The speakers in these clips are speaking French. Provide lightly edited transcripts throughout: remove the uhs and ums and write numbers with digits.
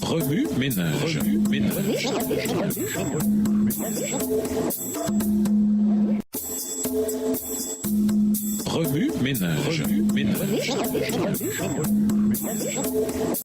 Remue ménage. Remue ménage.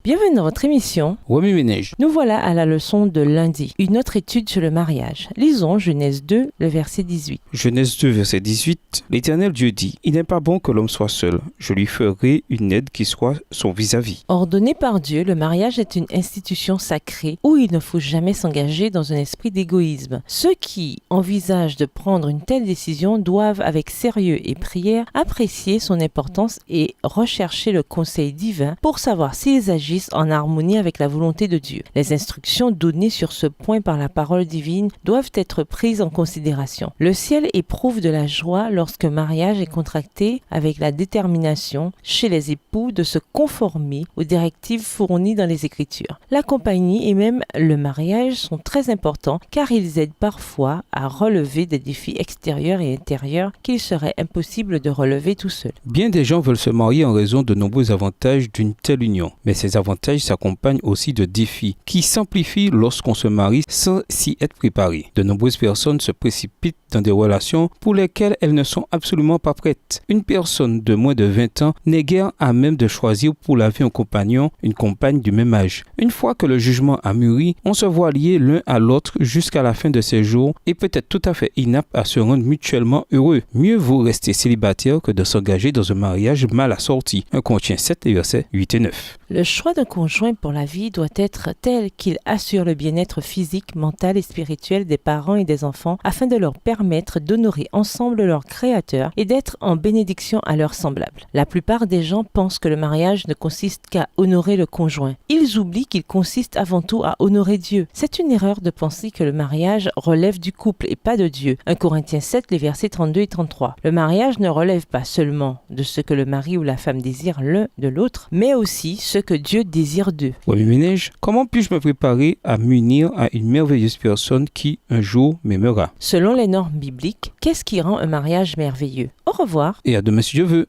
Bienvenue dans votre émission. Remue ménage. Nous voilà à la leçon de lundi, une autre étude sur le mariage. Lisons Genèse 2, le verset 18. Genèse 2, verset 18. L'Éternel Dieu dit, « Il n'est pas bon que l'homme soit seul. Je lui ferai une aide qui soit son vis-à-vis. » Ordonné par Dieu, le mariage est une institution sacrée où il ne faut jamais s'engager dans un esprit d'égoïsme. Ceux qui envisagent de prendre une telle décision doivent, avec sérieux et prière, apprécier son importance et rechercher le conseil divin pour savoir s'ils agissent en harmonie avec la volonté de Dieu. Les instructions données sur ce point par la parole divine doivent être prises en considération. Le ciel éprouve de la joie lorsque mariage est contracté avec la détermination chez les époux de se conformer aux directives fournies dans les Écritures. La compagnie et même le mariage sont très importants car ils aident parfois à relever des défis extérieurs et intérieurs qu'il serait impossible de relever tout seul. Bien des gens veulent se marier en raison de nombreux avantages d'une telle union. Mais ces avantages s'accompagnent aussi de défis qui s'amplifient lorsqu'on se marie sans s'y être préparé. De nombreuses personnes se précipitent dans des relations pour lesquelles elles ne sont absolument pas prêtes. Une personne de moins de 20 ans n'est guère à même de choisir pour la vie un compagnon, une compagne du même âge. Une fois que le jugement a mûri, on se voit liés l'un à l'autre jusqu'à la fin de ses jours et peut être tout à fait inapte à se rendre mutuellement heureux. Mieux vaut rester célibataire que de s'engager dans un mariage mal assorti. 1 Corinthiens 7, versets 8 et 9. Le choix d'un conjoint pour la vie doit être tel qu'il assure le bien-être physique, mental et spirituel des parents et des enfants afin de leur permettre d'honorer ensemble leur Créateur et d'être en bénédiction à leurs semblables. La plupart des gens pensent que le mariage ne consiste qu'à honorer le conjoint. Ils oublient qu'il consiste avant tout à honorer Dieu. C'est une erreur de penser que le mariage relève du couple et pas de Dieu. 1 Corinthiens 7, les versets 32 et 33. Le mariage ne relève pas seulement de ce que le mari ou la femme désire l'un de l'autre, mais aussi ce que Dieu désire d'eux. Remue ménage, comment puis-je me préparer à m'unir à une merveilleuse personne qui, un jour, m'aimera? Selon les normes bibliques, qu'est-ce qui rend un mariage merveilleux? Au revoir. Et à demain si Dieu veut.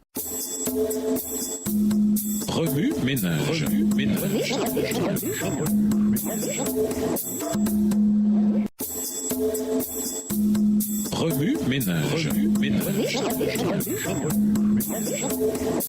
Remue ménage. Remue ménage.